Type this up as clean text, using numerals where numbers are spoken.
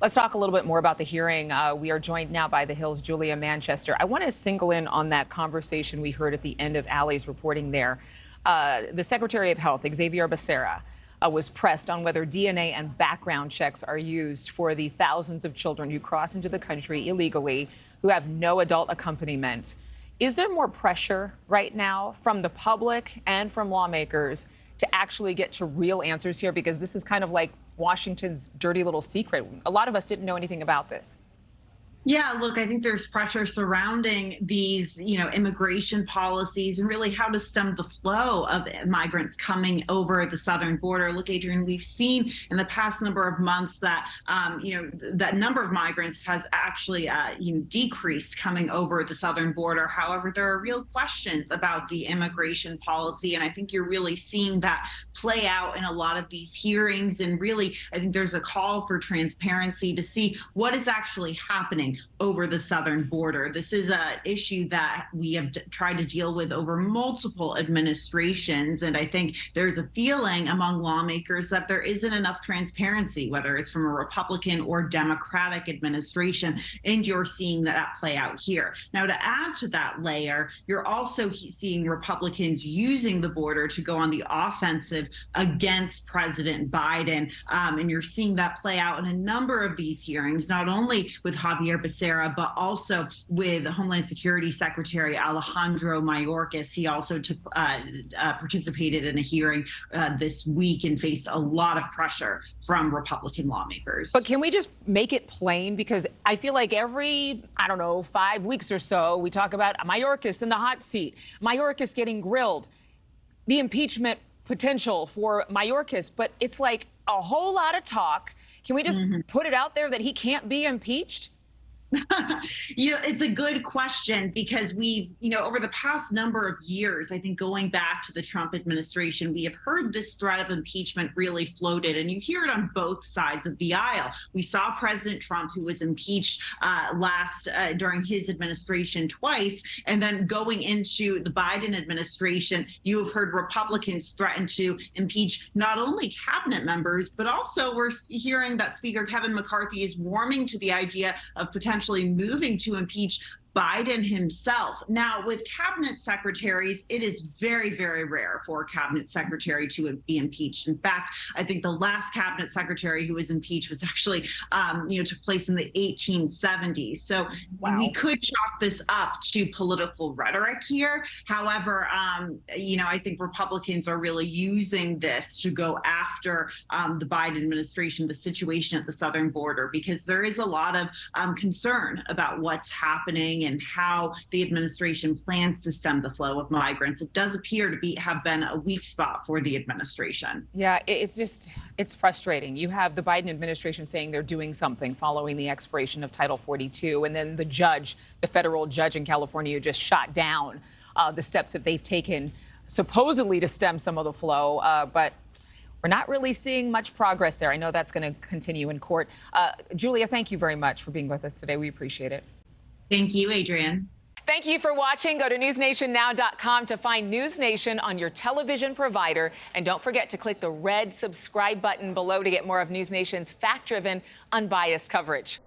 Let's talk a little bit more about the hearing. We are joined now by The Hill's Julia Manchester. I want to single in on that conversation we heard at the end of Allie's reporting there. The Secretary of Health, Xavier Becerra, was pressed on whether DNA and background checks are used for the thousands of children who cross into the country illegally who have no adult accompaniment. Is there more pressure right now from the public and from lawmakers to actually get to real answers here? Because this is kind of like Washington's dirty little secret. A lot of us didn't know anything about this. Yeah, look, I think there's pressure surrounding these, immigration policies and really how to stem the flow of migrants coming over the southern border. Look, Adrienne, we've seen in the past number of months that, that number of migrants has actually, decreased coming over the southern border. However, there are real questions about the immigration policy, and I think you're really seeing that play out in a lot of these hearings. And really, I think there's a call for transparency to see what is actually happening over the southern border. This is an issue that we have tried to deal with over multiple administrations. And I think there's a feeling among lawmakers that there isn't enough transparency, whether it's from a Republican or Democratic administration. And you're seeing that play out here. Now, to add to that layer, you're also seeing Republicans using the border to go on the offensive against President Biden. And you're seeing that play out in a number of these hearings, not only with Xavier Becerra, but also with Homeland Security Secretary Alejandro Mayorkas. He also participated in a hearing this week and faced a lot of pressure from Republican lawmakers. But can we just make it plain? Because I feel like every, 5 weeks or so, we talk about Mayorkas in the hot seat, Mayorkas getting grilled, the impeachment potential for Mayorkas. But it's like a whole lot of talk. Can we just put it out there that he can't be impeached? It's a good question because we've, over the past number of years, I think going back to the Trump administration, we have heard this threat of impeachment really floated, and you hear it on both sides of the aisle. We saw President Trump, who was impeached during his administration twice, and then going into the Biden administration, you have heard Republicans threaten to impeach not only cabinet members, but also we're hearing that Speaker Kevin McCarthy is warming to the idea of potentially moving to impeach Biden himself. Now, with cabinet secretaries, it is very, very rare for a cabinet secretary to be impeached. In fact, I think the last cabinet secretary who was impeached was actually, took place in the 1870s. So we could chalk this up to political rhetoric here. However, I think Republicans are really using this to go after the Biden administration, the situation at the southern border, because there is a lot of concern about what's happening and how the administration plans to stem the flow of migrants. It does appear to have been a weak spot for the administration. Yeah, it's frustrating. You have the Biden administration saying they're doing something following the expiration of Title 42, and then the federal judge in California, just shot down the steps that they've taken supposedly to stem some of the flow, but we're not really seeing much progress there. I know that's going to continue in court. Julia, thank you very much for being with us today. We appreciate it. Thank you, Adrienne. Thank you for watching. Go to newsnationnow.com to find NewsNation on your television provider. And don't forget to click the red subscribe button below to get more of NewsNation's fact-driven, unbiased coverage.